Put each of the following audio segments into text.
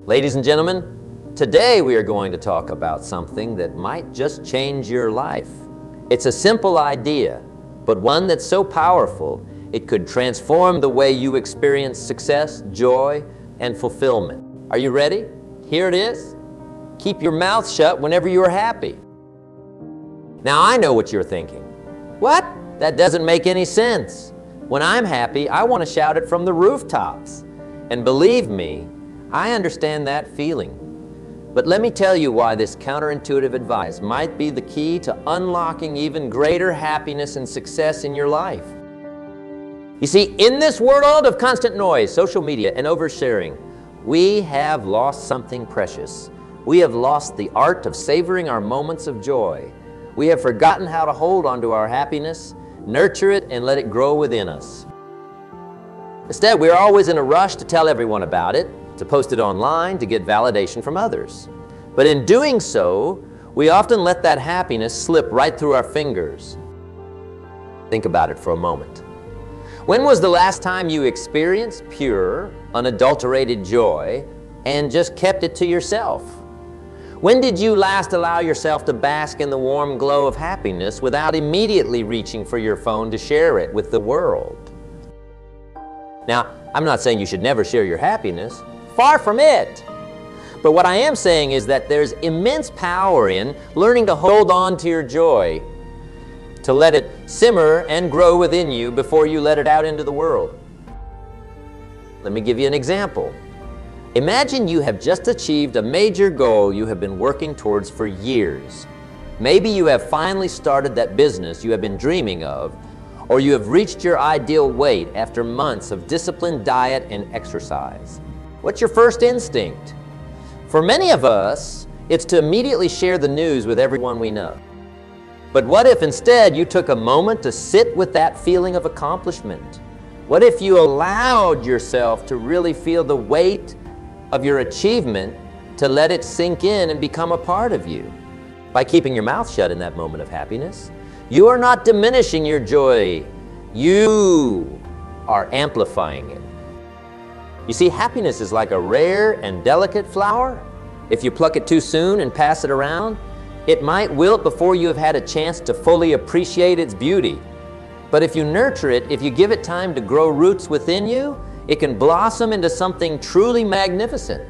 Ladies and gentlemen, today we are going to talk about something that might just change your life. It's a simple idea, but one that's so powerful it could transform the way you experience success, joy, and fulfillment. Are you ready? Here it is. Keep your mouth shut whenever you are happy. Now I know what you're thinking. What? That doesn't make any sense. When I'm happy, I want to shout it from the rooftops. And believe me, I understand that feeling. But let me tell you why this counterintuitive advice might be the key to unlocking even greater happiness and success in your life. You see, in this world of constant noise, social media, and oversharing, we have lost something precious. We have lost the art of savoring our moments of joy. We have forgotten how to hold on to our happiness, nurture it, and let it grow within us. Instead, we are always in a rush to tell everyone about it, to post it online, to get validation from others. But in doing so, we often let that happiness slip right through our fingers. Think about it for a moment. When was the last time you experienced pure, unadulterated joy and just kept it to yourself? When did you last allow yourself to bask in the warm glow of happiness without immediately reaching for your phone to share it with the world? Now, I'm not saying you should never share your happiness. Far from it. But what I am saying is that there's immense power in learning to hold on to your joy, to let it simmer and grow within you before you let it out into the world. Let me give you an example. Imagine you have just achieved a major goal you have been working towards for years. Maybe you have finally started that business you have been dreaming of, or you have reached your ideal weight after months of disciplined diet and exercise. What's your first instinct? For many of us, it's to immediately share the news with everyone we know. But what if instead you took a moment to sit with that feeling of accomplishment? What if you allowed yourself to really feel the weight of your achievement, to let it sink in and become a part of you? By keeping your mouth shut in that moment of happiness, you are not diminishing your joy. You are amplifying it. You see, happiness is like a rare and delicate flower. If you pluck it too soon and pass it around, it might wilt before you have had a chance to fully appreciate its beauty. But if you nurture it, if you give it time to grow roots within you, it can blossom into something truly magnificent.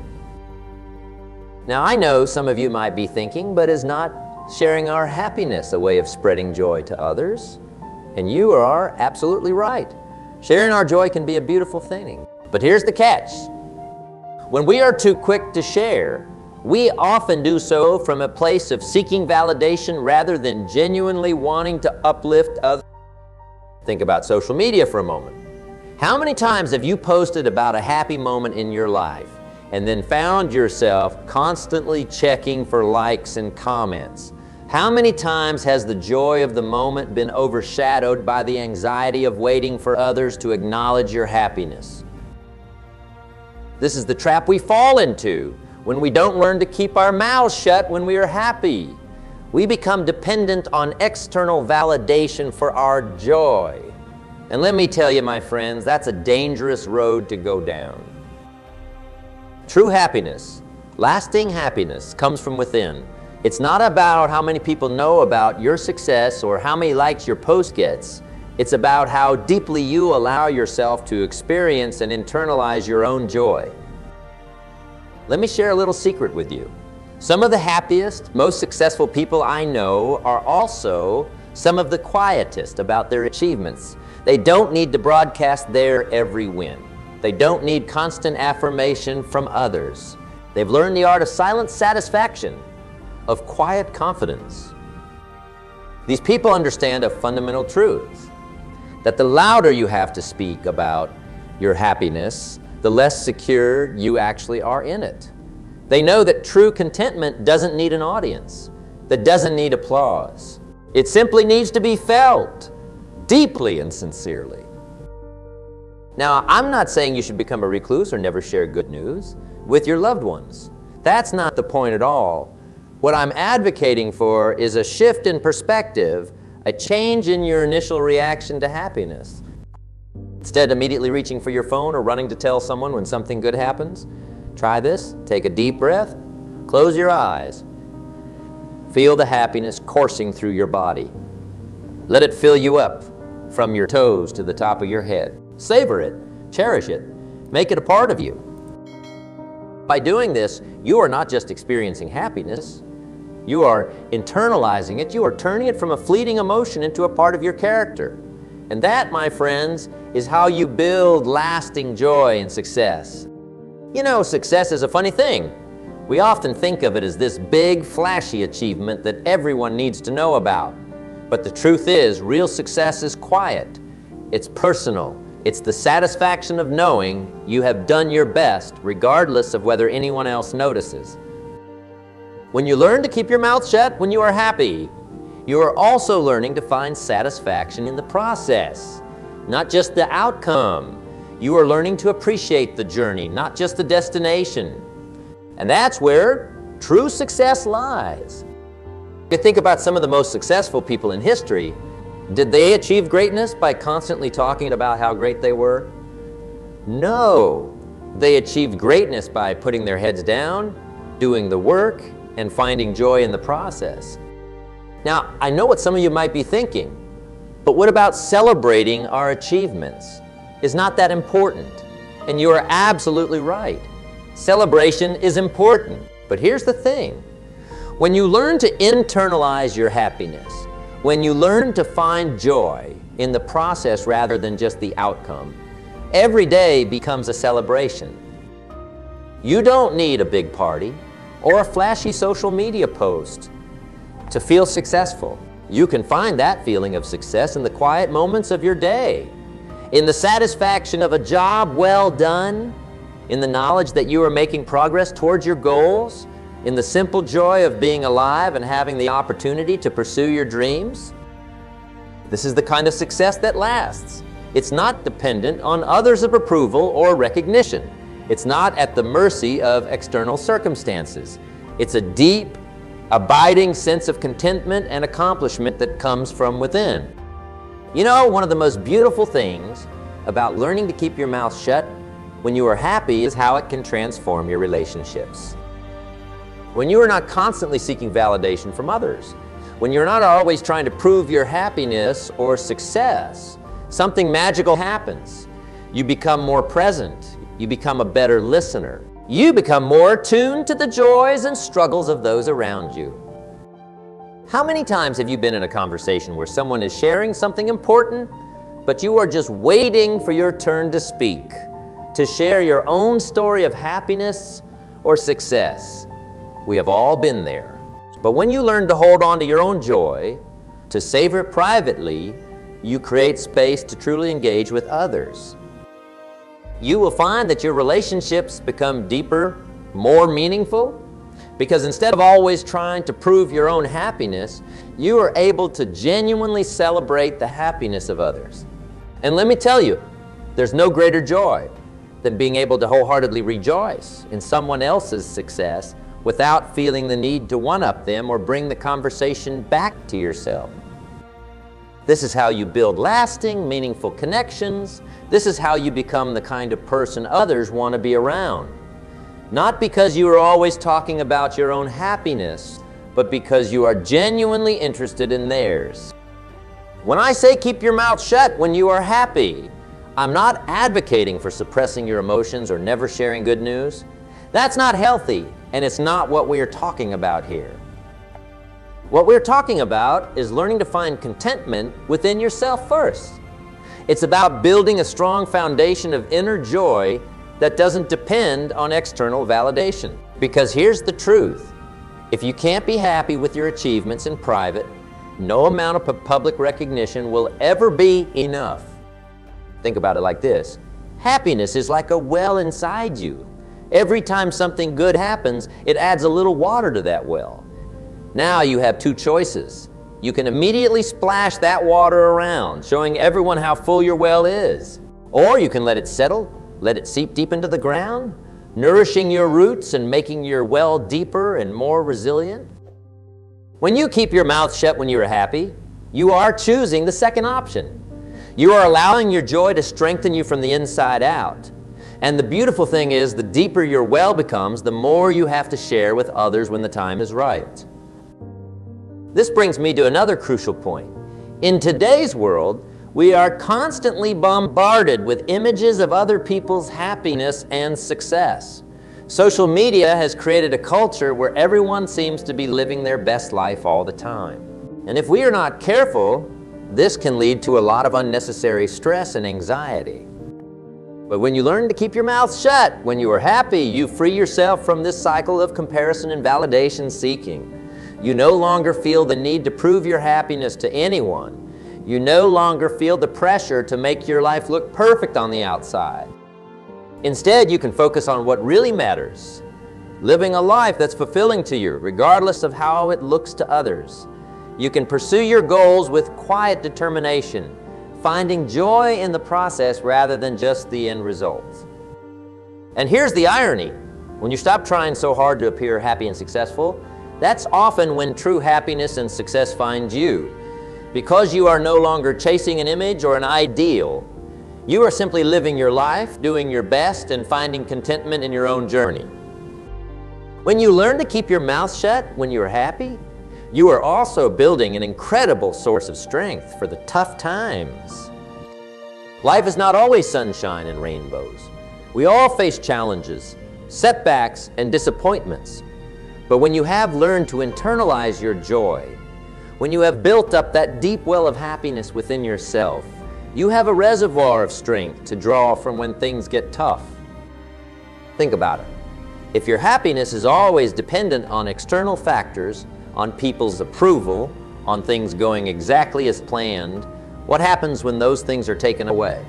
Now, I know some of you might be thinking, but is not sharing our happiness a way of spreading joy to others? And you are absolutely right. Sharing our joy can be a beautiful thing. But here's the catch. When we are too quick to share, we often do so from a place of seeking validation rather than genuinely wanting to uplift others. Think about social media for a moment. How many times have you posted about a happy moment in your life and then found yourself constantly checking for likes and comments? How many times has the joy of the moment been overshadowed by the anxiety of waiting for others to acknowledge your happiness? This is the trap we fall into when we don't learn to keep our mouths shut when we are happy. We become dependent on external validation for our joy. And let me tell you, my friends, that's a dangerous road to go down. True happiness, lasting happiness, comes from within. It's not about how many people know about your success or how many likes your post gets. It's about how deeply you allow yourself to experience and internalize your own joy. Let me share a little secret with you. Some of the happiest, most successful people I know are also some of the quietest about their achievements. They don't need to broadcast their every win. They don't need constant affirmation from others. They've learned the art of silent satisfaction, of quiet confidence. These people understand a fundamental truth, that the louder you have to speak about your happiness, the less secure you actually are in it. They know that true contentment doesn't need an audience, that doesn't need applause. It simply needs to be felt deeply and sincerely. Now, I'm not saying you should become a recluse or never share good news with your loved ones. That's not the point at all. What I'm advocating for is a shift in perspective, a change in your initial reaction to happiness. Instead of immediately reaching for your phone or running to tell someone when something good happens, Try this. Take a deep breath. Close your eyes. Feel the happiness coursing through your body. Let it fill you up from your toes to the top of your head. Savor it. Cherish it. Make it a part of you. By doing this, you are not just experiencing happiness. You are internalizing it. You are turning it from a fleeting emotion into a part of your character. And that, my friends, is how you build lasting joy and success. You know, success is a funny thing. We often think of it as this big, flashy achievement that everyone needs to know about. But the truth is, real success is quiet. It's personal. It's the satisfaction of knowing you have done your best, regardless of whether anyone else notices. When you learn to keep your mouth shut when you are happy, you are also learning to find satisfaction in the process, not just the outcome. You are learning to appreciate the journey, not just the destination. And that's where true success lies. You think about some of the most successful people in history. Did they achieve greatness by constantly talking about how great they were? No. They achieved greatness by putting their heads down, doing the work, and finding joy in the process. Now, I know what some of you might be thinking, but what about celebrating our achievements? Is not that important? And you are absolutely right. Celebration is important. But here's the thing. When you learn to internalize your happiness, when you learn to find joy in the process rather than just the outcome, every day becomes a celebration. You don't need a big party or a flashy social media post to feel successful. You can find that feeling of success in the quiet moments of your day, in the satisfaction of a job well done, in the knowledge that you are making progress towards your goals, in the simple joy of being alive and having the opportunity to pursue your dreams. This is the kind of success that lasts. It's not dependent on others' approval or recognition. It's not at the mercy of external circumstances. It's a deep, abiding sense of contentment and accomplishment that comes from within. You know, one of the most beautiful things about learning to keep your mouth shut when you are happy is how it can transform your relationships. When you are not constantly seeking validation from others, when you're not always trying to prove your happiness or success, something magical happens. You become more present. You become a better listener. You become more attuned to the joys and struggles of those around you. How many times have you been in a conversation where someone is sharing something important, but you are just waiting for your turn to speak, to share your own story of happiness or success? We have all been there. But when you learn to hold on to your own joy, to savor it privately, you create space to truly engage with others. You will find that your relationships become deeper, more meaningful, because instead of always trying to prove your own happiness, you are able to genuinely celebrate the happiness of others. And let me tell you, there's no greater joy than being able to wholeheartedly rejoice in someone else's success without feeling the need to one-up them or bring the conversation back to yourself. This is how you build lasting, meaningful connections. This is how you become the kind of person others want to be around. Not because you are always talking about your own happiness, but because you are genuinely interested in theirs. When I say keep your mouth shut when you are happy, I'm not advocating for suppressing your emotions or never sharing good news. That's not healthy, and it's not what we are talking about here. What we're talking about is learning to find contentment within yourself first. It's about building a strong foundation of inner joy that doesn't depend on external validation. Because here's the truth. If you can't be happy with your achievements in private, no amount of public recognition will ever be enough. Think about it like this. Happiness is like a well inside you. Every time something good happens, it adds a little water to that well. Now you have two choices. You can immediately splash that water around, showing everyone how full your well is. Or you can let it settle, let it seep deep into the ground, nourishing your roots and making your well deeper and more resilient. When you keep your mouth shut when you are happy, you are choosing the second option. You are allowing your joy to strengthen you from the inside out. And the beautiful thing is, the deeper your well becomes, the more you have to share with others when the time is right. This brings me to another crucial point. In today's world, we are constantly bombarded with images of other people's happiness and success. Social media has created a culture where everyone seems to be living their best life all the time. And if we are not careful, this can lead to a lot of unnecessary stress and anxiety. But when you learn to keep your mouth shut, when you are happy, you free yourself from this cycle of comparison and validation seeking. You no longer feel the need to prove your happiness to anyone. You no longer feel the pressure to make your life look perfect on the outside. Instead, you can focus on what really matters, living a life that's fulfilling to you, regardless of how it looks to others. You can pursue your goals with quiet determination, finding joy in the process rather than just the end result. And here's the irony. When you stop trying so hard to appear happy and successful, that's often when true happiness and success finds you. Because you are no longer chasing an image or an ideal, you are simply living your life, doing your best, and finding contentment in your own journey. When you learn to keep your mouth shut when you are happy, you are also building an incredible source of strength for the tough times. Life is not always sunshine and rainbows. We all face challenges, setbacks, and disappointments. But when you have learned to internalize your joy, when you have built up that deep well of happiness within yourself, you have a reservoir of strength to draw from when things get tough. Think about it. If your happiness is always dependent on external factors, on people's approval, on things going exactly as planned, what happens when those things are taken away?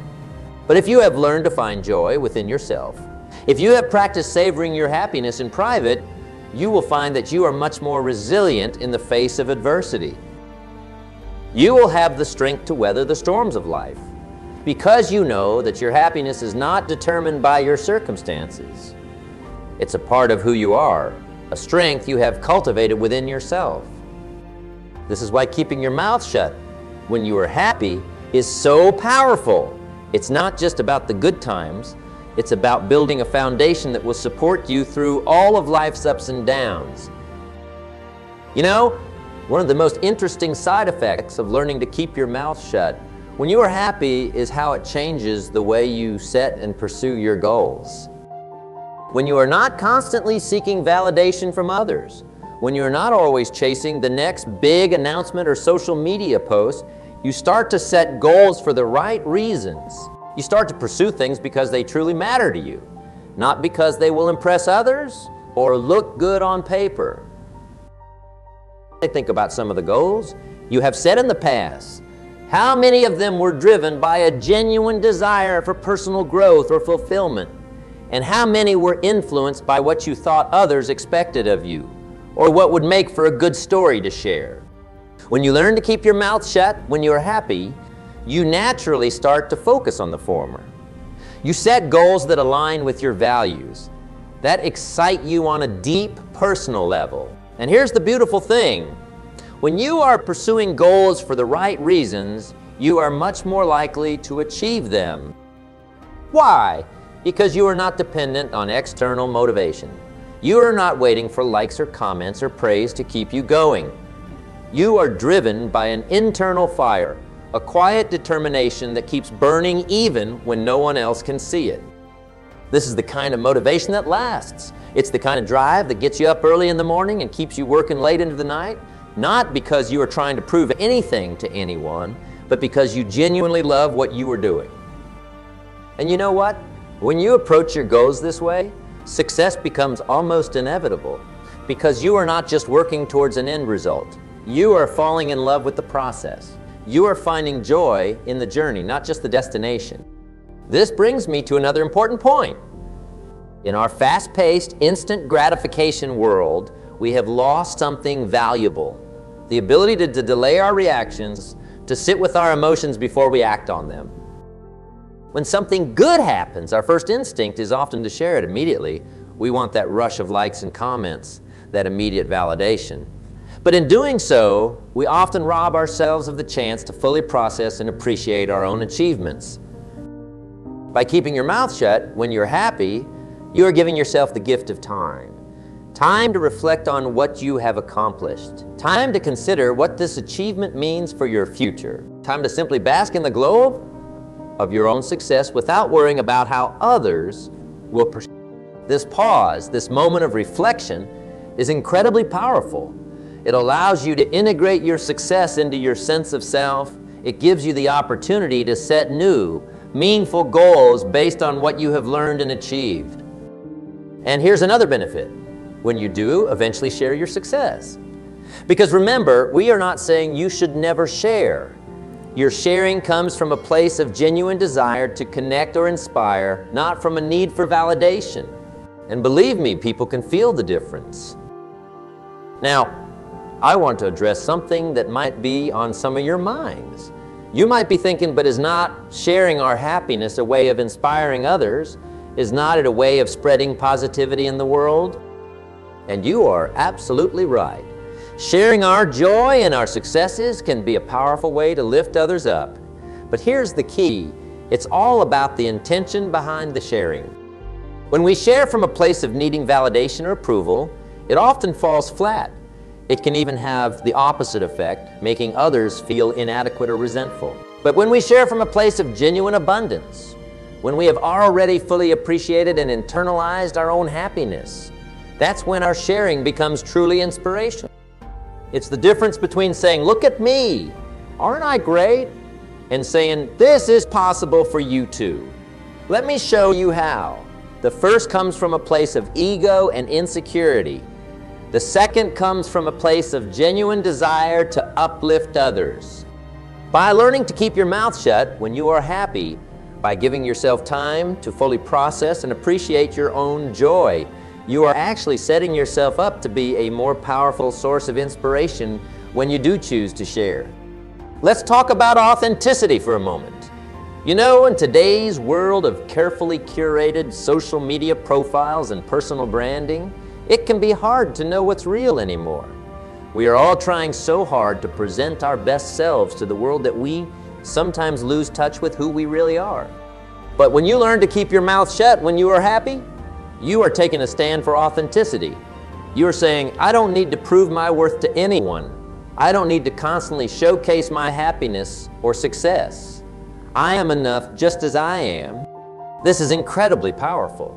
But if you have learned to find joy within yourself, if you have practiced savoring your happiness in private, you will find that you are much more resilient in the face of adversity. You will have the strength to weather the storms of life because you know that your happiness is not determined by your circumstances. It's a part of who you are, a strength you have cultivated within yourself. This is why keeping your mouth shut when you are happy is so powerful. It's not just about the good times, it's about building a foundation that will support you through all of life's ups and downs. You know, one of the most interesting side effects of learning to keep your mouth shut when you are happy is how it changes the way you set and pursue your goals. When you are not constantly seeking validation from others, when you are not always chasing the next big announcement or social media post, you start to set goals for the right reasons. You start to pursue things because they truly matter to you, not because they will impress others or look good on paper. Think about some of the goals you have set in the past. How many of them were driven by a genuine desire for personal growth or fulfillment? And how many were influenced by what you thought others expected of you, or what would make for a good story to share? When you learn to keep your mouth shut when you are happy, you naturally start to focus on the former. You set goals that align with your values, that excite you on a deep personal level. And here's the beautiful thing. When you are pursuing goals for the right reasons, you are much more likely to achieve them. Why? Because you are not dependent on external motivation. You are not waiting for likes or comments or praise to keep you going. You are driven by an internal fire, a quiet determination that keeps burning even when no one else can see it. This is the kind of motivation that lasts. It's the kind of drive that gets you up early in the morning and keeps you working late into the night, not because you are trying to prove anything to anyone, but because you genuinely love what you are doing. And you know what? When you approach your goals this way, success becomes almost inevitable because you are not just working towards an end result. You are falling in love with the process. You are finding joy in the journey, not just the destination. This brings me to another important point. In our fast-paced, instant gratification world, we have lost something valuable, the ability to delay our reactions, to sit with our emotions before we act on them. When something good happens, our first instinct is often to share it immediately. We want that rush of likes and comments, that immediate validation. But in doing so, we often rob ourselves of the chance to fully process and appreciate our own achievements. By keeping your mouth shut when you're happy, you are giving yourself the gift of time. Time to reflect on what you have accomplished. Time to consider what this achievement means for your future. Time to simply bask in the glow of your own success without worrying about how others will perceive. This pause, this moment of reflection, is incredibly powerful. It allows you to integrate your success into your sense of self. It gives you the opportunity to set new, meaningful goals based on what you have learned and achieved. And here's another benefit. When you do eventually share your success. Because remember, we are not saying you should never share. Your sharing comes from a place of genuine desire to connect or inspire, not from a need for validation. And believe me, people can feel the difference. Now, I want to address something that might be on some of your minds. You might be thinking, but is not sharing our happiness a way of inspiring others? Is not it a way of spreading positivity in the world? And you are absolutely right. Sharing our joy and our successes can be a powerful way to lift others up. But here's the key. It's all about the intention behind the sharing. When we share from a place of needing validation or approval, it often falls flat. It can even have the opposite effect, making others feel inadequate or resentful. But when we share from a place of genuine abundance, when we have already fully appreciated and internalized our own happiness, that's when our sharing becomes truly inspirational. It's the difference between saying, "Look at me, aren't I great?" and saying, "This is possible for you too. Let me show you how." The first comes from a place of ego and insecurity. The second comes from a place of genuine desire to uplift others. By learning to keep your mouth shut when you are happy, by giving yourself time to fully process and appreciate your own joy, you are actually setting yourself up to be a more powerful source of inspiration when you do choose to share. Let's talk about authenticity for a moment. You know, in today's world of carefully curated social media profiles and personal branding, it can be hard to know what's real anymore. We are all trying so hard to present our best selves to the world that we sometimes lose touch with who we really are. But when you learn to keep your mouth shut when you are happy, you are taking a stand for authenticity. You are saying, "I don't need to prove my worth to anyone. I don't need to constantly showcase my happiness or success. I am enough just as I am." This is incredibly powerful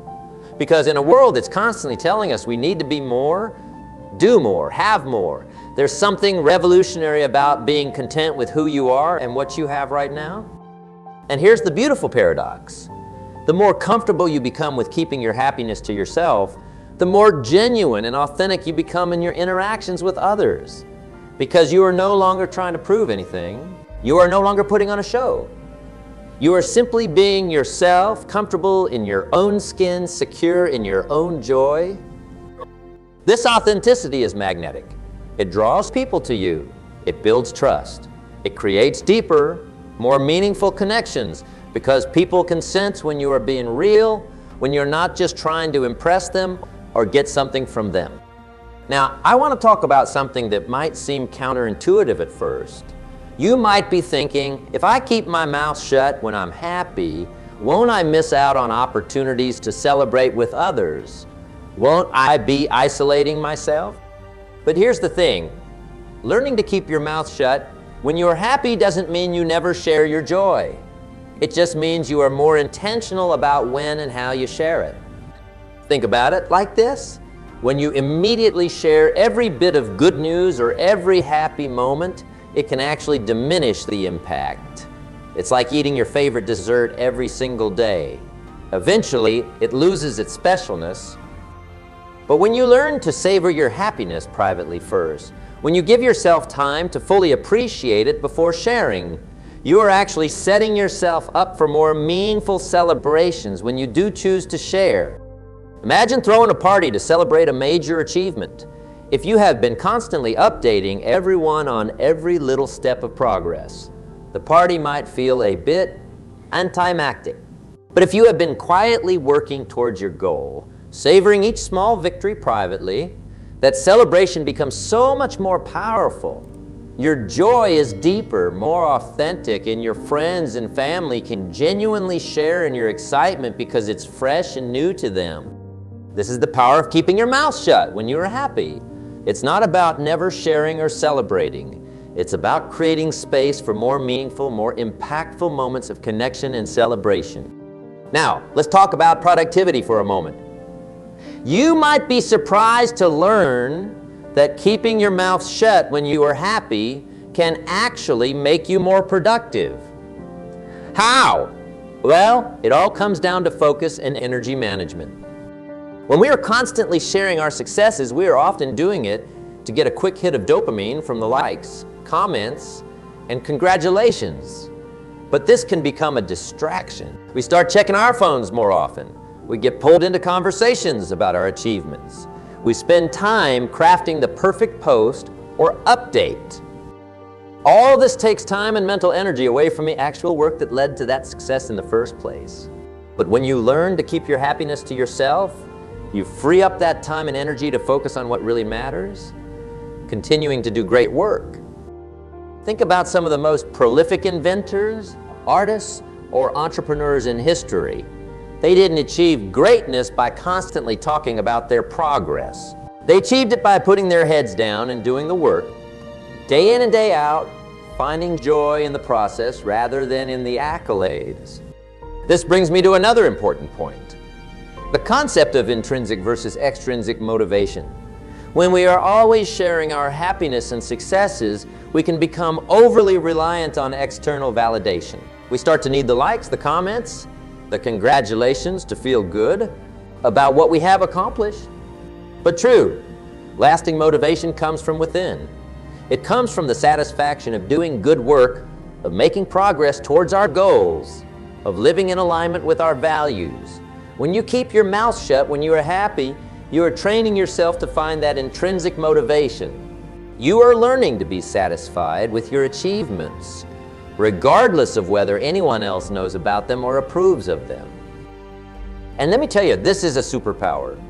because in a world that's constantly telling us we need to be more, do more, have more, there's something revolutionary about being content with who you are and what you have right now. And here's the beautiful paradox. The more comfortable you become with keeping your happiness to yourself, the more genuine and authentic you become in your interactions with others. Because you are no longer trying to prove anything. You are no longer putting on a show. You are simply being yourself, comfortable in your own skin, secure in your own joy. This authenticity is magnetic. It draws people to you. It builds trust. It creates deeper, more meaningful connections. Because people can sense when you are being real, when you're not just trying to impress them or get something from them. Now, I want to talk about something that might seem counterintuitive at first. You might be thinking, if I keep my mouth shut when I'm happy, won't I miss out on opportunities to celebrate with others? Won't I be isolating myself? But here's the thing. Learning to keep your mouth shut when you're happy doesn't mean you never share your joy. It just means you are more intentional about when and how you share it. Think about it like this. When you immediately share every bit of good news or every happy moment, it can actually diminish the impact. It's like eating your favorite dessert every single day. Eventually, it loses its specialness. But when you learn to savor your happiness privately first, when you give yourself time to fully appreciate it before sharing, you are actually setting yourself up for more meaningful celebrations when you do choose to share. Imagine throwing a party to celebrate a major achievement. If you have been constantly updating everyone on every little step of progress, the party might feel a bit anticlimactic. But if you have been quietly working towards your goal, savoring each small victory privately, that celebration becomes so much more powerful. Your joy is deeper, more authentic, and your friends and family can genuinely share in your excitement because it's fresh and new to them. This is the power of keeping your mouth shut when you are happy. It's not about never sharing or celebrating. It's about creating space for more meaningful, more impactful moments of connection and celebration. Now, let's talk about productivity for a moment. You might be surprised to learn that keeping your mouth shut when you are happy can actually make you more productive. How? Well, it all comes down to focus and energy management. When we are constantly sharing our successes, we are often doing it to get a quick hit of dopamine from the likes, comments, and congratulations. But this can become a distraction. We start checking our phones more often. We get pulled into conversations about our achievements. We spend time crafting the perfect post or update. All this takes time and mental energy away from the actual work that led to that success in the first place. But when you learn to keep your happiness to yourself, you free up that time and energy to focus on what really matters, continuing to do great work. Think about some of the most prolific inventors, artists, or entrepreneurs in history. They didn't achieve greatness by constantly talking about their progress. They achieved it by putting their heads down and doing the work, day in and day out, finding joy in the process rather than in the accolades. This brings me to another important point: the concept of intrinsic versus extrinsic motivation. When we are always sharing our happiness and successes, we can become overly reliant on external validation. We start to need the likes, the comments, the congratulations to feel good about what we have accomplished. But true, lasting motivation comes from within. It comes from the satisfaction of doing good work, of making progress towards our goals, of living in alignment with our values. When you keep your mouth shut when you are happy, you are training yourself to find that intrinsic motivation. You are learning to be satisfied with your achievements, regardless of whether anyone else knows about them or approves of them. And let me tell you, this is a superpower,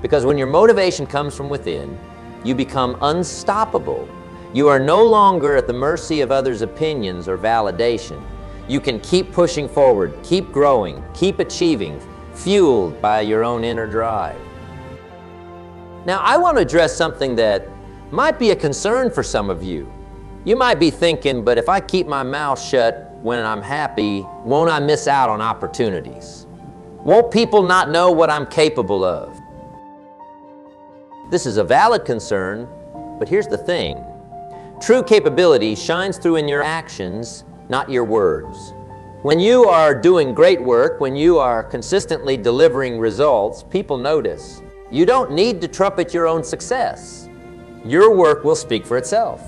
because when your motivation comes from within, you become unstoppable. You are no longer at the mercy of others' opinions or validation. You can keep pushing forward, keep growing, keep achieving, fueled by your own inner drive. Now, I want to address something that might be a concern for some of you. You might be thinking, but if I keep my mouth shut when I'm happy, won't I miss out on opportunities? Won't people not know what I'm capable of? This is a valid concern, but here's the thing. True capability shines through in your actions, not your words. When you are doing great work, when you are consistently delivering results, people notice. You don't need to trumpet your own success. Your work will speak for itself.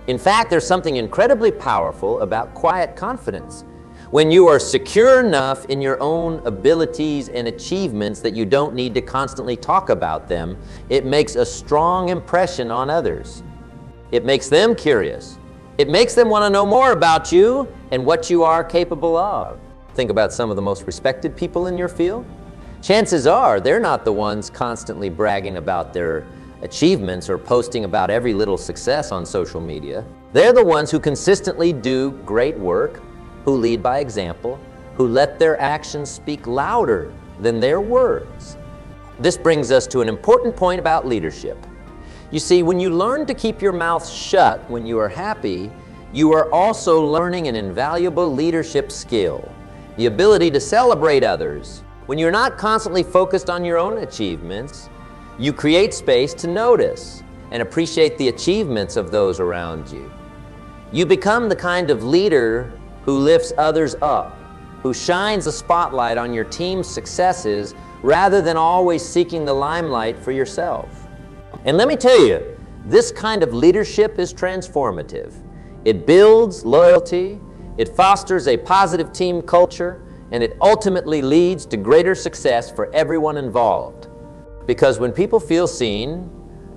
In fact, there's something incredibly powerful about quiet confidence. When you are secure enough in your own abilities and achievements that you don't need to constantly talk about them, it makes a strong impression on others. It makes them curious. It makes them want to know more about you and what you are capable of. Think about some of the most respected people in your field. Chances are they're not the ones constantly bragging about their achievements or posting about every little success on social media. They're the ones who consistently do great work, who lead by example, who let their actions speak louder than their words. This brings us to an important point about leadership. You see, when you learn to keep your mouth shut when you are happy, you are also learning an invaluable leadership skill, the ability to celebrate others. When you're not constantly focused on your own achievements, you create space to notice and appreciate the achievements of those around you. You become the kind of leader who lifts others up, who shines a spotlight on your team's successes rather than always seeking the limelight for yourself. And let me tell you, this kind of leadership is transformative. It builds loyalty, it fosters a positive team culture, and it ultimately leads to greater success for everyone involved. Because when people feel seen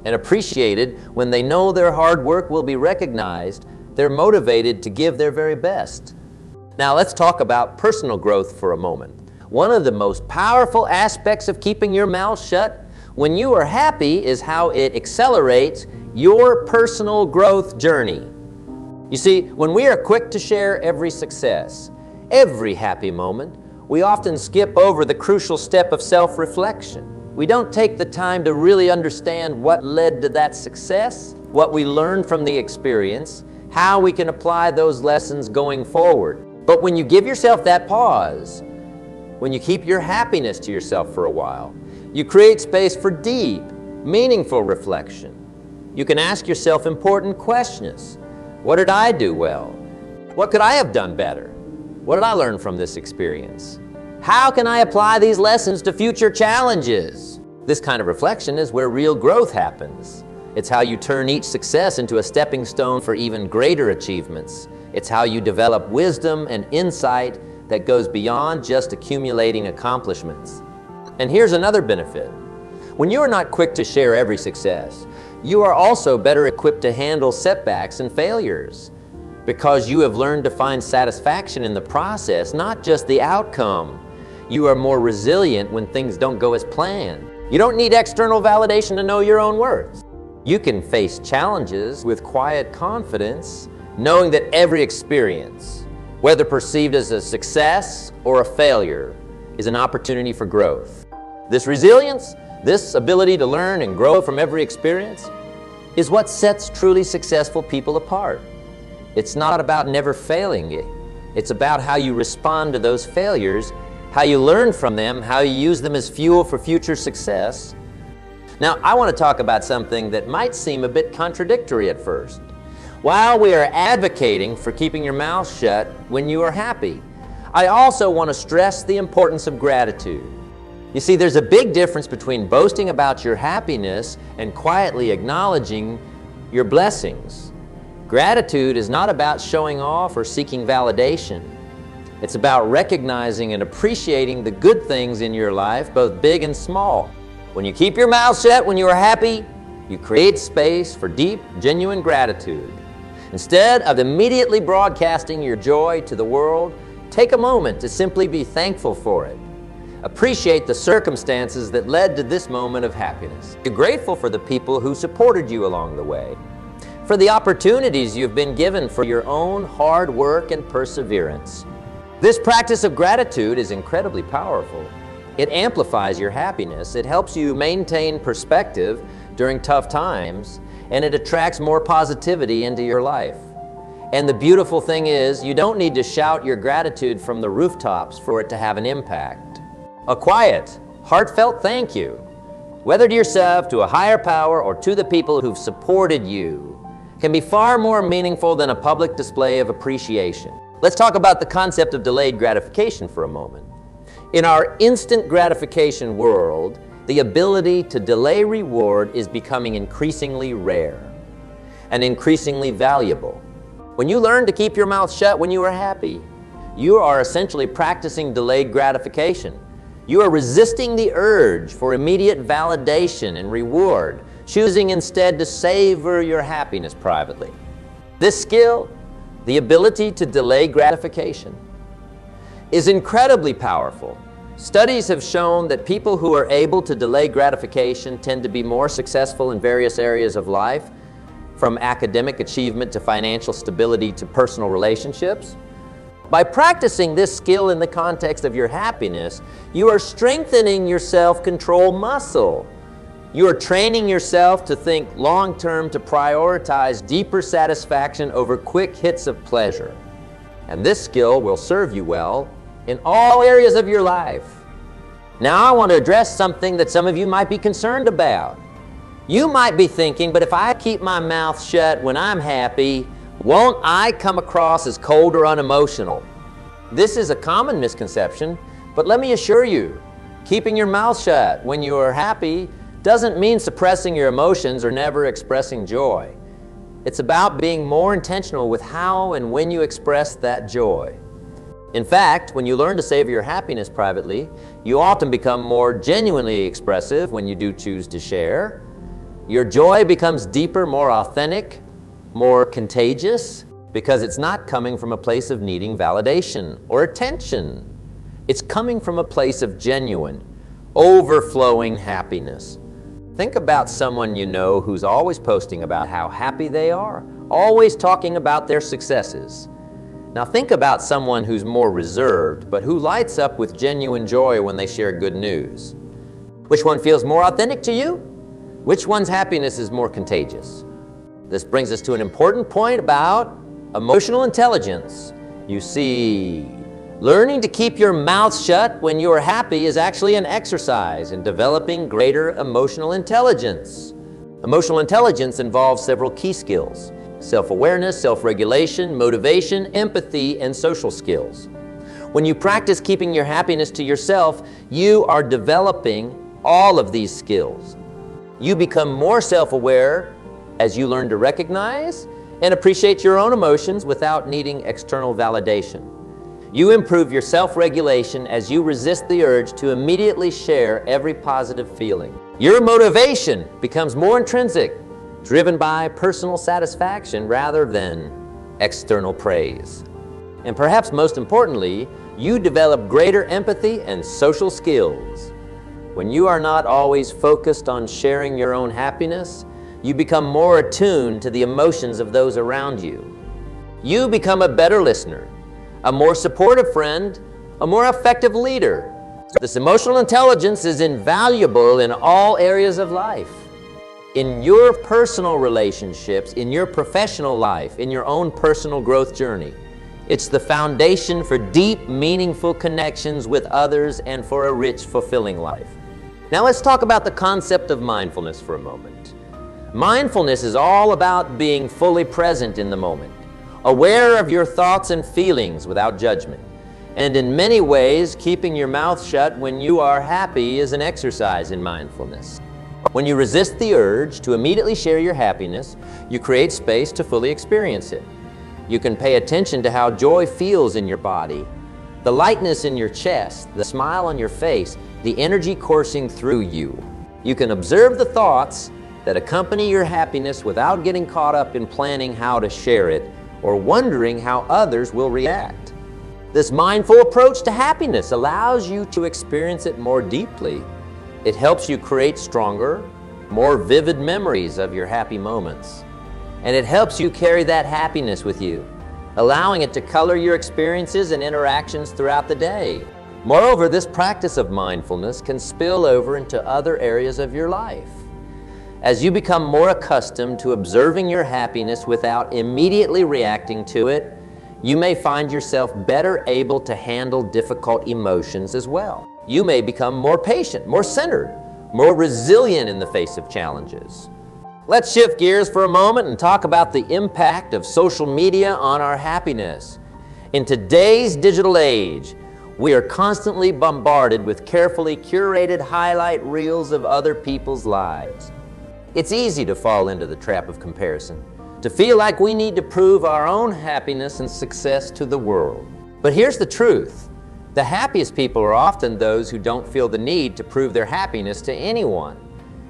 and appreciated, when they know their hard work will be recognized, they're motivated to give their very best. Now let's talk about personal growth for a moment. One of the most powerful aspects of keeping your mouth shut when you are happy is how it accelerates your personal growth journey. You see, when we are quick to share every success, every happy moment, we often skip over the crucial step of self-reflection. We don't take the time to really understand what led to that success, what we learned from the experience, how we can apply those lessons going forward. But when you give yourself that pause, when you keep your happiness to yourself for a while, you create space for deep, meaningful reflection. You can ask yourself important questions. What did I do well? What could I have done better? What did I learn from this experience? How can I apply these lessons to future challenges? This kind of reflection is where real growth happens. It's how you turn each success into a stepping stone for even greater achievements. It's how you develop wisdom and insight that goes beyond just accumulating accomplishments. And here's another benefit. When you are not quick to share every success, you are also better equipped to handle setbacks and failures because you have learned to find satisfaction in the process, not just the outcome. You are more resilient when things don't go as planned. You don't need external validation to know your own worth. You can face challenges with quiet confidence, knowing that every experience, whether perceived as a success or a failure, is an opportunity for growth. This resilience, this ability to learn and grow from every experience, is what sets truly successful people apart. It's not about never failing. It's about how you respond to those failures, how you learn from them, how you use them as fuel for future success. Now, I want to talk about something that might seem a bit contradictory at first. While we are advocating for keeping your mouth shut when you are happy, I also want to stress the importance of gratitude. You see, there's a big difference between boasting about your happiness and quietly acknowledging your blessings. Gratitude is not about showing off or seeking validation. It's about recognizing and appreciating the good things in your life, both big and small. When you keep your mouth shut when you are happy, you create space for deep, genuine gratitude. Instead of immediately broadcasting your joy to the world, take a moment to simply be thankful for it. Appreciate the circumstances that led to this moment of happiness. Be grateful for the people who supported you along the way, for the opportunities you've been given for your own hard work and perseverance. This practice of gratitude is incredibly powerful. It amplifies your happiness, it helps you maintain perspective during tough times, and it attracts more positivity into your life. And the beautiful thing is, you don't need to shout your gratitude from the rooftops for it to have an impact. A quiet, heartfelt thank you, whether to yourself, to a higher power, or to the people who've supported you, can be far more meaningful than a public display of appreciation. Let's talk about the concept of delayed gratification for a moment. In our instant gratification world, the ability to delay reward is becoming increasingly rare and increasingly valuable. When you learn to keep your mouth shut when you are happy, you are essentially practicing delayed gratification. You are resisting the urge for immediate validation and reward, choosing instead to savor your happiness privately. This skill, the ability to delay gratification, is incredibly powerful. Studies have shown that people who are able to delay gratification tend to be more successful in various areas of life, from academic achievement to financial stability to personal relationships. By practicing this skill in the context of your happiness, you are strengthening your self-control muscle. You are training yourself to think long-term, to prioritize deeper satisfaction over quick hits of pleasure. And this skill will serve you well in all areas of your life. Now I want to address something that some of you might be concerned about. You might be thinking, but if I keep my mouth shut when I'm happy, won't I come across as cold or unemotional? This is a common misconception, but let me assure you, keeping your mouth shut when you are happy doesn't mean suppressing your emotions or never expressing joy. It's about being more intentional with how and when you express that joy. In fact, when you learn to savor your happiness privately, you often become more genuinely expressive when you do choose to share. Your joy becomes deeper, more authentic, more contagious, because it's not coming from a place of needing validation or attention. It's coming from a place of genuine, overflowing happiness. Think about someone you know who's always posting about how happy they are. always talking about their successes. Now think about someone who's more reserved, but who lights up with genuine joy when they share good news. Which one feels more authentic to you? Which one's happiness is more contagious? This brings us to an important point about emotional intelligence. You see, learning to keep your mouth shut when you are happy is actually an exercise in developing greater emotional intelligence. Emotional intelligence involves several key skills: self-awareness, self-regulation, motivation, empathy, and social skills. When you practice keeping your happiness to yourself, you are developing all of these skills. You become more self-aware as you learn to recognize and appreciate your own emotions without needing external validation. You improve your self-regulation as you resist the urge to immediately share every positive feeling. Your motivation becomes more intrinsic, driven by personal satisfaction rather than external praise. And perhaps most importantly, you develop greater empathy and social skills. When you are not always focused on sharing your own happiness, you become more attuned to the emotions of those around you. You become a better listener, a more supportive friend, a more effective leader. This emotional intelligence is invaluable in all areas of life. In your personal relationships, in your professional life, in your own personal growth journey. It's the foundation for deep, meaningful connections with others and for a rich, fulfilling life. Now let's talk about the concept of mindfulness for a moment. Mindfulness is all about being fully present in the moment, aware of your thoughts and feelings without judgment. And in many ways, keeping your mouth shut when you are happy is an exercise in mindfulness. When you resist the urge to immediately share your happiness, you create space to fully experience it. You can pay attention to how joy feels in your body, the lightness in your chest, the smile on your face, the energy coursing through you. You can observe the thoughts that accompany your happiness without getting caught up in planning how to share it or wondering how others will react. This mindful approach to happiness allows you to experience it more deeply. It helps you create stronger, more vivid memories of your happy moments. And it helps you carry that happiness with you, allowing it to color your experiences and interactions throughout the day. Moreover, this practice of mindfulness can spill over into other areas of your life. As you become more accustomed to observing your happiness without immediately reacting to it, you may find yourself better able to handle difficult emotions as well. You may become more patient, more centered, more resilient in the face of challenges. Let's shift gears for a moment and talk about the impact of social media on our happiness. In today's digital age, we are constantly bombarded with carefully curated highlight reels of other people's lives. It's easy to fall into the trap of comparison, to feel like we need to prove our own happiness and success to the world. But here's the truth. The happiest people are often those who don't feel the need to prove their happiness to anyone.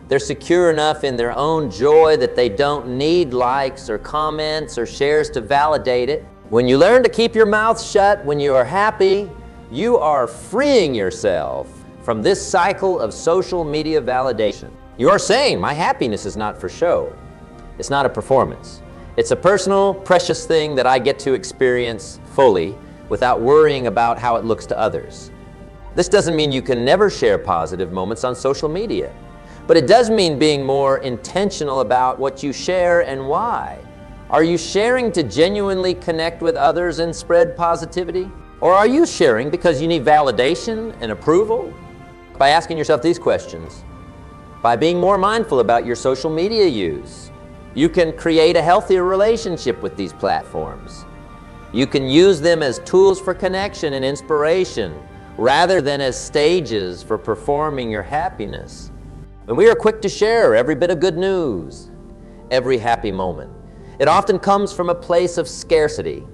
They're secure enough in their own joy that they don't need likes or comments or shares to validate it. When you learn to keep your mouth shut when you are happy, you are freeing yourself from this cycle of social media validation. You are saying, my happiness is not for show. It's not a performance. It's a personal, precious thing that I get to experience fully without worrying about how it looks to others. This doesn't mean you can never share positive moments on social media, but it does mean being more intentional about what you share and why. Are you sharing to genuinely connect with others and spread positivity? Or are you sharing because you need validation and approval? By asking yourself these questions, by being more mindful about your social media use, you can create a healthier relationship with these platforms. You can use them as tools for connection and inspiration rather than as stages for performing your happiness. And we are quick to share every bit of good news, every happy moment. It often comes from a place of scarcity.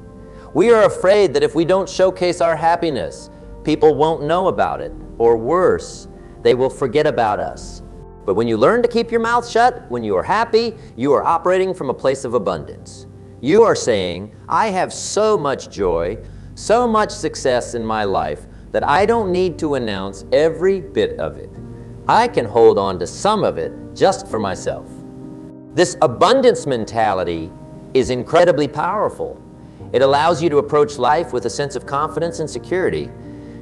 We are afraid that if we don't showcase our happiness, people won't know about it, or worse, they will forget about us. But when you learn to keep your mouth shut, when you are happy, you are operating from a place of abundance. You are saying, I have so much joy, so much success in my life that I don't need to announce every bit of it. I can hold on to some of it just for myself. This abundance mentality is incredibly powerful. It allows you to approach life with a sense of confidence and security.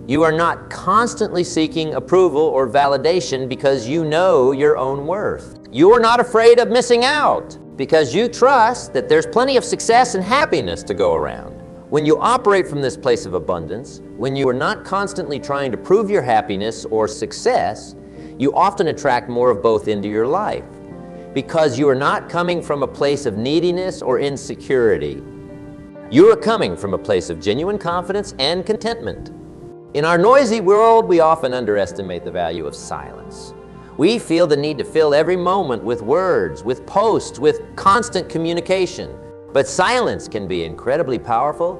You are not constantly seeking approval or validation because you know your own worth. You are not afraid of missing out because you trust that there's plenty of success and happiness to go around. When you operate from this place of abundance, when you are not constantly trying to prove your happiness or success, you often attract more of both into your life because you are not coming from a place of neediness or insecurity. You are coming from a place of genuine confidence and contentment. In our noisy world, we often underestimate the value of silence. We feel the need to fill every moment with words, with posts, with constant communication. But silence can be incredibly powerful.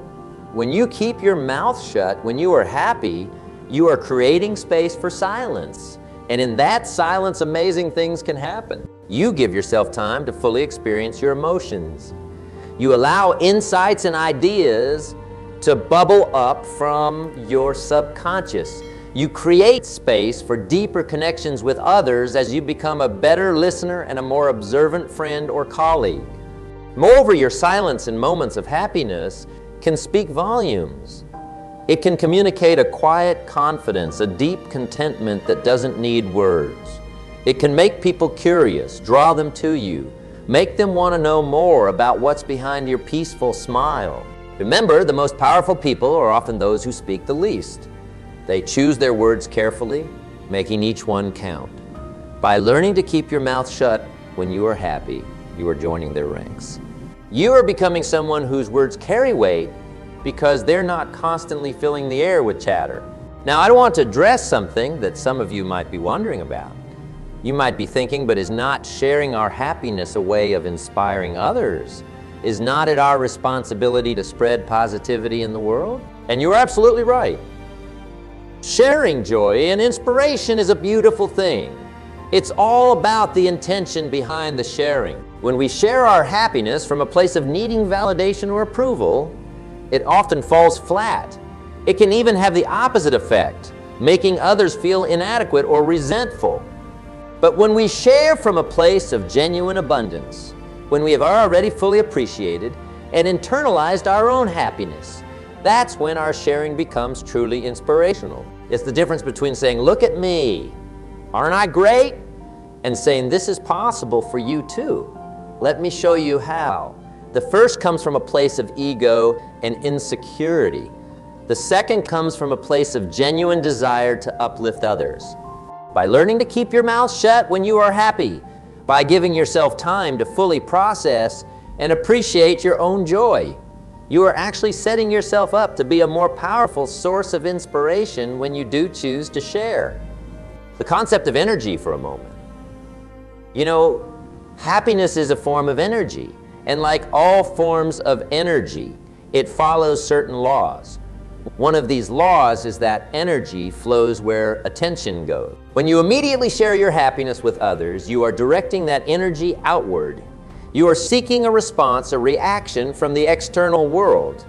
When you keep your mouth shut, when you are happy, you are creating space for silence. And in that silence, amazing things can happen. You give yourself time to fully experience your emotions. You allow insights and ideas to bubble up from your subconscious. You create space for deeper connections with others as you become a better listener and a more observant friend or colleague. Moreover, your silence in moments of happiness can speak volumes. It can communicate a quiet confidence, a deep contentment that doesn't need words. It can make people curious, draw them to you, make them want to know more about what's behind your peaceful smile. Remember, the most powerful people are often those who speak the least. They choose their words carefully, making each one count. By learning to keep your mouth shut when you are happy, you are joining their ranks. You are becoming someone whose words carry weight because they're not constantly filling the air with chatter. Now, I want to address something that some of you might be wondering about. You might be thinking, but is not sharing our happiness a way of inspiring others? Is not it our responsibility to spread positivity in the world? And you're absolutely right. Sharing joy and inspiration is a beautiful thing. It's all about the intention behind the sharing. When we share our happiness from a place of needing validation or approval, it often falls flat. It can even have the opposite effect, making others feel inadequate or resentful. But when we share from a place of genuine abundance, when we have already fully appreciated and internalized our own happiness, that's when our sharing becomes truly inspirational. It's the difference between saying, "Look at me, aren't I great?" and saying, "This is possible for you too. Let me show you how." The first comes from a place of ego and insecurity. The second comes from a place of genuine desire to uplift others. By learning to keep your mouth shut when you are happy, by giving yourself time to fully process and appreciate your own joy, you are actually setting yourself up to be a more powerful source of inspiration when you do choose to share. The concept of energy for a moment. You know, happiness is a form of energy, and like all forms of energy, it follows certain laws. One of these laws is that energy flows where attention goes. When you immediately share your happiness with others, you are directing that energy outward. You are seeking a response, a reaction from the external world.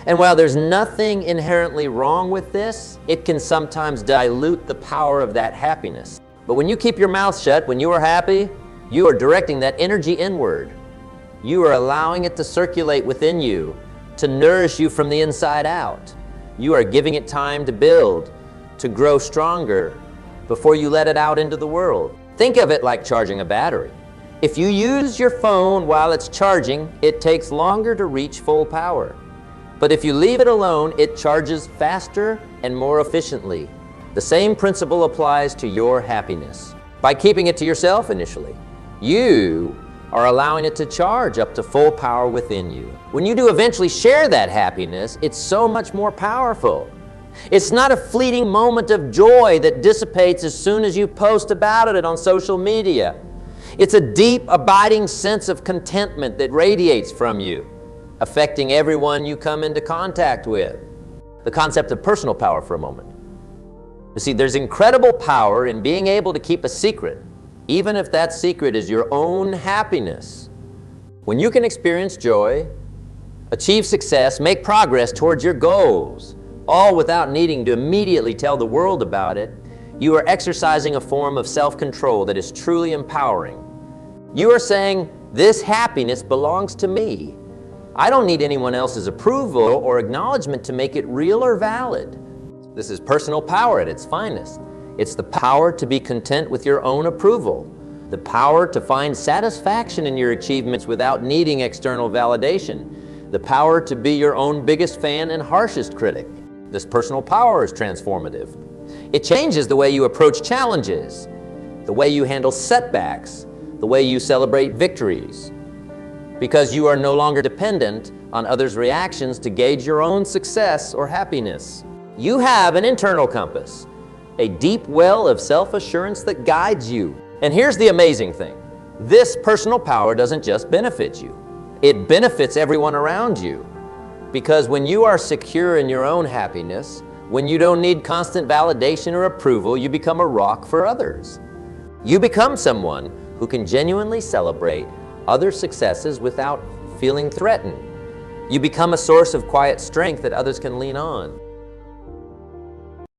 And while there's nothing inherently wrong with this, it can sometimes dilute the power of that happiness. But when you keep your mouth shut, when you are happy, you are directing that energy inward. You are allowing it to circulate within you, to nourish you from the inside out. You are giving it time to build, to grow stronger before you let it out into the world. Think of it like charging a battery. If you use your phone while it's charging, it takes longer to reach full power. But if you leave it alone, it charges faster and more efficiently. The same principle applies to your happiness. By keeping it to yourself initially, you are allowing it to charge up to full power within you. When you do eventually share that happiness, it's so much more powerful. It's not a fleeting moment of joy that dissipates as soon as you post about it on social media. It's a deep, abiding sense of contentment that radiates from you, affecting everyone you come into contact with. The concept of personal power for a moment. You see, there's incredible power in being able to keep a secret, even if that secret is your own happiness. When you can experience joy, achieve success, make progress towards your goals, all without needing to immediately tell the world about it, you are exercising a form of self-control that is truly empowering. You are saying, "This happiness belongs to me. I don't need anyone else's approval or acknowledgement to make it real or valid. This is personal power at its finest. It's the power to be content with your own approval, the power to find satisfaction in your achievements without needing external validation, the power to be your own biggest fan and harshest critic. This personal power is transformative. It changes the way you approach challenges, the way you handle setbacks, the way you celebrate victories, because you are no longer dependent on others' reactions to gauge your own success or happiness. You have an internal compass, a deep well of self-assurance that guides you. And here's the amazing thing. This personal power doesn't just benefit you. It benefits everyone around you. Because when you are secure in your own happiness, when you don't need constant validation or approval, you become a rock for others. You become someone who can genuinely celebrate other successes without feeling threatened. You become a source of quiet strength that others can lean on.